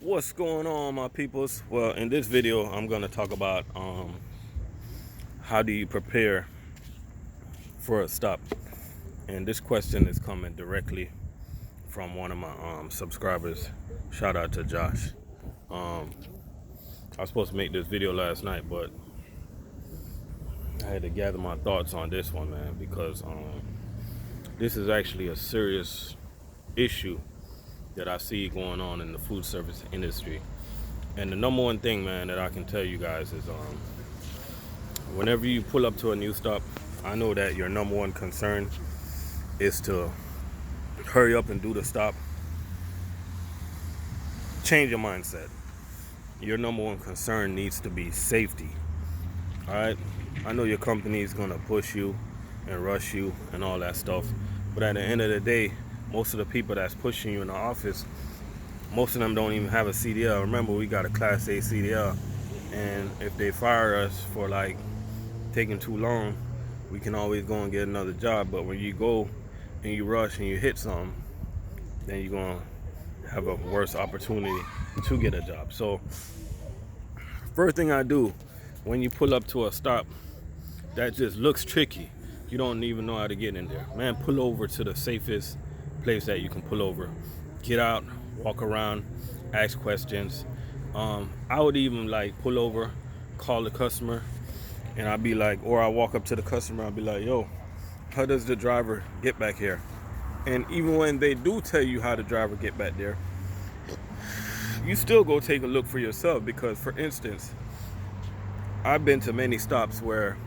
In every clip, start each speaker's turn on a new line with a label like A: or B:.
A: What's going on, my peoples? Well, in this video I'm going to talk about how do you prepare for a stop. And this question is coming directly from one of my subscribers. Shout out to Josh. I was supposed to make this video last night, but I had to gather my thoughts on this one, man, because this is actually a serious issue that I see going on in the food service industry. And the number one thing, man, that I can tell you guys is whenever you pull up to a new stop, I know that your number one concern is to hurry up and do the stop. Change your mindset. Your number one concern needs to be safety. All right? I know your company is going to push you and rush you and all that stuff. But at the end of the day, most of the people that's pushing you in the office, most of them don't even have a CDL. Remember, we got a Class A CDL. And if they fire us for like taking too long, we can always go and get another job. But when you go and you rush and you hit something, then you're going to have a worse opportunity to get a job. So first thing I do when you pull up to a stop that just looks tricky, you don't even know how to get in there, man, pull over to the safest place that you can pull over. Get out, walk around, ask questions. I would even like pull over, call the customer, and I'd be like, or I walk up to the customer, I'll be like, yo, how does the driver get back here? And even when they do tell you how the driver get back there, you still go take a look for yourself. Because for instance, I've been to many stops where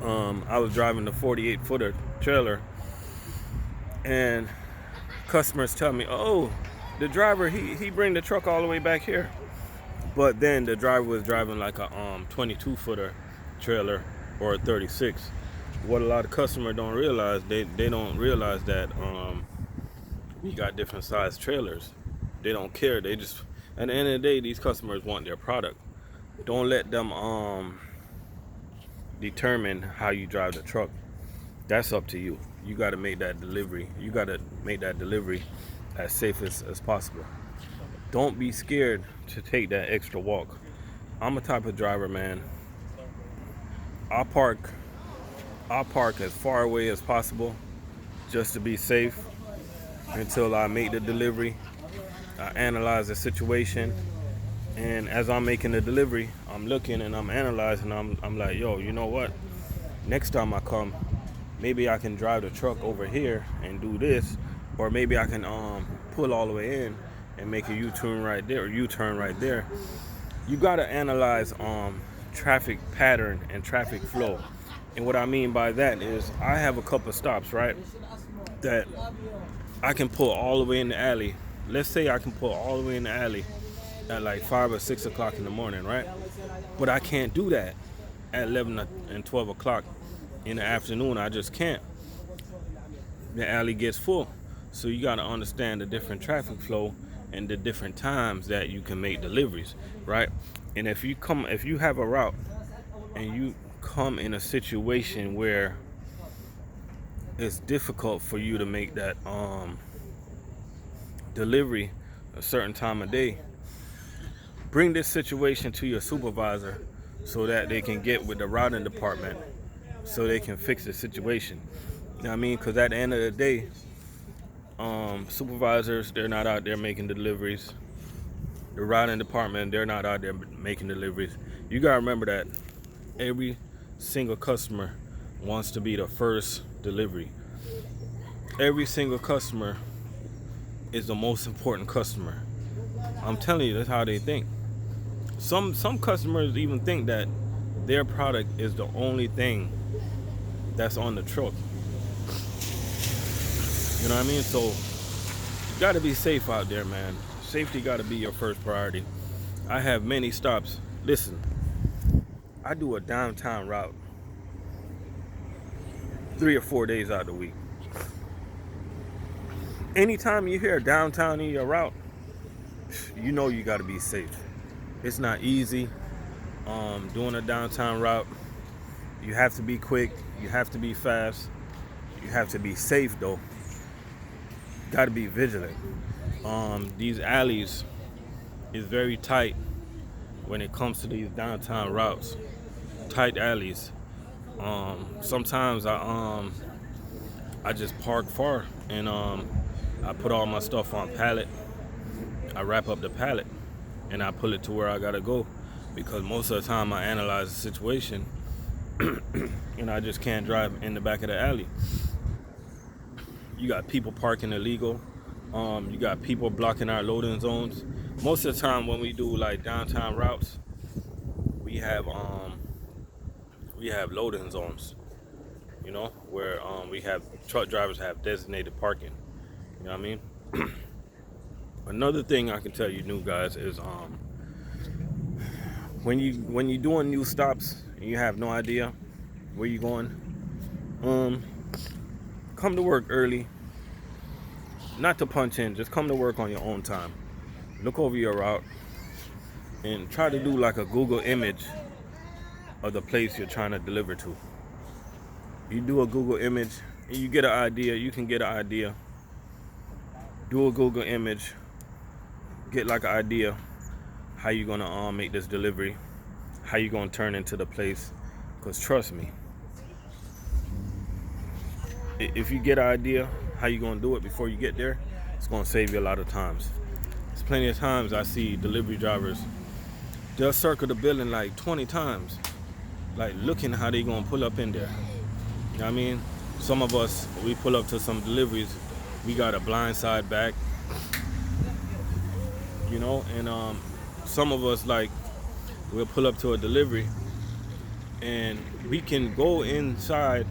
A: I was driving the 48-footer trailer, and customers tell me, oh, the driver, he bring the truck all the way back here. But then the driver was driving like a 22-footer trailer or a 36. What a lot of customers don't realize, they don't realize that we got different size trailers. They don't care. They just, at the end of the day, these customers want their product. Don't let them determine how you drive the truck. That's up to you. You got to make that delivery. You got to make that delivery as safe as possible. Don't be scared to take that extra walk. I'm a type of driver, man. I'll park as far away as possible just to be safe until I make the delivery. I analyze the situation, and as I'm making the delivery, I'm looking and I'm analyzing. I'm like, yo, you know what? Next time I come, maybe I can drive the truck over here and do this, or maybe I can pull all the way in and make a U-turn right there, or U-turn right there. You gotta analyze traffic pattern and traffic flow. And what I mean by that is, I have a couple stops, right, that I can pull all the way in the alley. Let's say I can pull all the way in the alley at like 5 or 6 o'clock in the morning, right? But I can't do that at 11 and 12 o'clock in the afternoon. I just can't. The alley gets full. So you got to understand the different traffic flow and the different times that you can make deliveries, right? And if you have a route and you come in a situation where it's difficult for you to make that delivery a certain time of day, bring this situation to your supervisor so that they can get with the routing department so they can fix the situation. You know what I mean? Because at the end of the day, supervisors, they're not out there making deliveries. The routing department, they're not out there making deliveries. You gotta remember that every single customer wants to be the first delivery. Every single customer is the most important customer. I'm telling you, that's how they think. Some customers even think that their product is the only thing that's on the truck. You know what I mean? So you got to be safe out there, man. Safety got to be your first priority. I have many stops. Listen, I do a downtown route 3 or 4 days out of the week. Anytime you hear downtown in your route, you know you got to be safe. It's not easy doing a downtown route. You have to be quick. You have to be fast. You have to be safe, though. Got to be vigilant. These alleys, is very tight when it comes to these downtown routes, tight alleys. Sometimes I just park far and I put all my stuff on pallet. I wrap up the pallet and I pull it to where I gotta go because most of the time I analyze the situation and I just can't drive in the back of the alley. You got people parking illegal. You got people blocking our loading zones. Most of the time when we do like downtown routes, we have loading zones, where we have truck drivers have designated parking. You know what I mean? Another thing I can tell you new guys is when you doing new stops and you have no idea where you're going, come to work early. Not to punch in, just come to work on your own time. Look over your route and try to do like a Google image of the place you're trying to deliver to. You do a Google image and you get an idea, you can get an idea. Do a Google image, get like an idea how you're gonna make this delivery, how you're gonna turn into the place. Because trust me, if you get an idea how you're gonna do it before you get there, it's gonna save you a lot of times. There's plenty of times I see delivery drivers, they'll circle the building like 20 times, like looking how they gonna pull up in there. You know what I mean? Some of us, we pull up to some deliveries, we got a blind side back, and some of us, like, we'll pull up to a delivery and we can go inside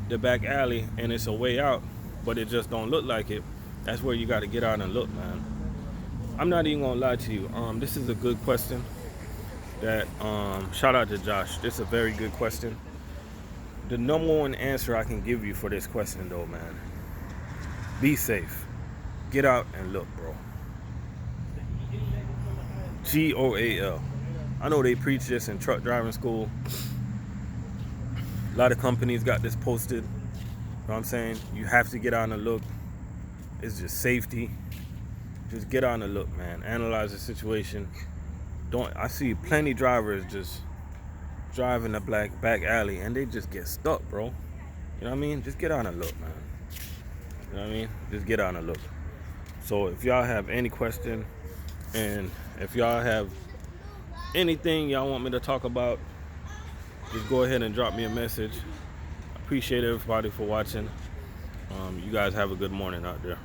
A: the back alley and it's a way out, but it just don't look like it. That's where you got to get out and look, man. I'm not even gonna lie to you. This is a good question. That shout out to Josh. This is a very good question. The number one answer I can give you for this question, though, man, be safe. Get out and look, bro. GOAL. I know they preach this in truck driving school. A lot of companies got this posted. You know what I'm saying? You have to get out and look. It's just safety. Just get out and look, man. Analyze the situation. I see plenty drivers just driving the back alley and they just get stuck, bro. You know what I mean? Just get out and look, man. You know what I mean? Just get out and look. So if y'all have any question and if y'all have anything y'all want me to talk about, just go ahead and drop me a message. I appreciate everybody for watching. You guys have a good morning out there.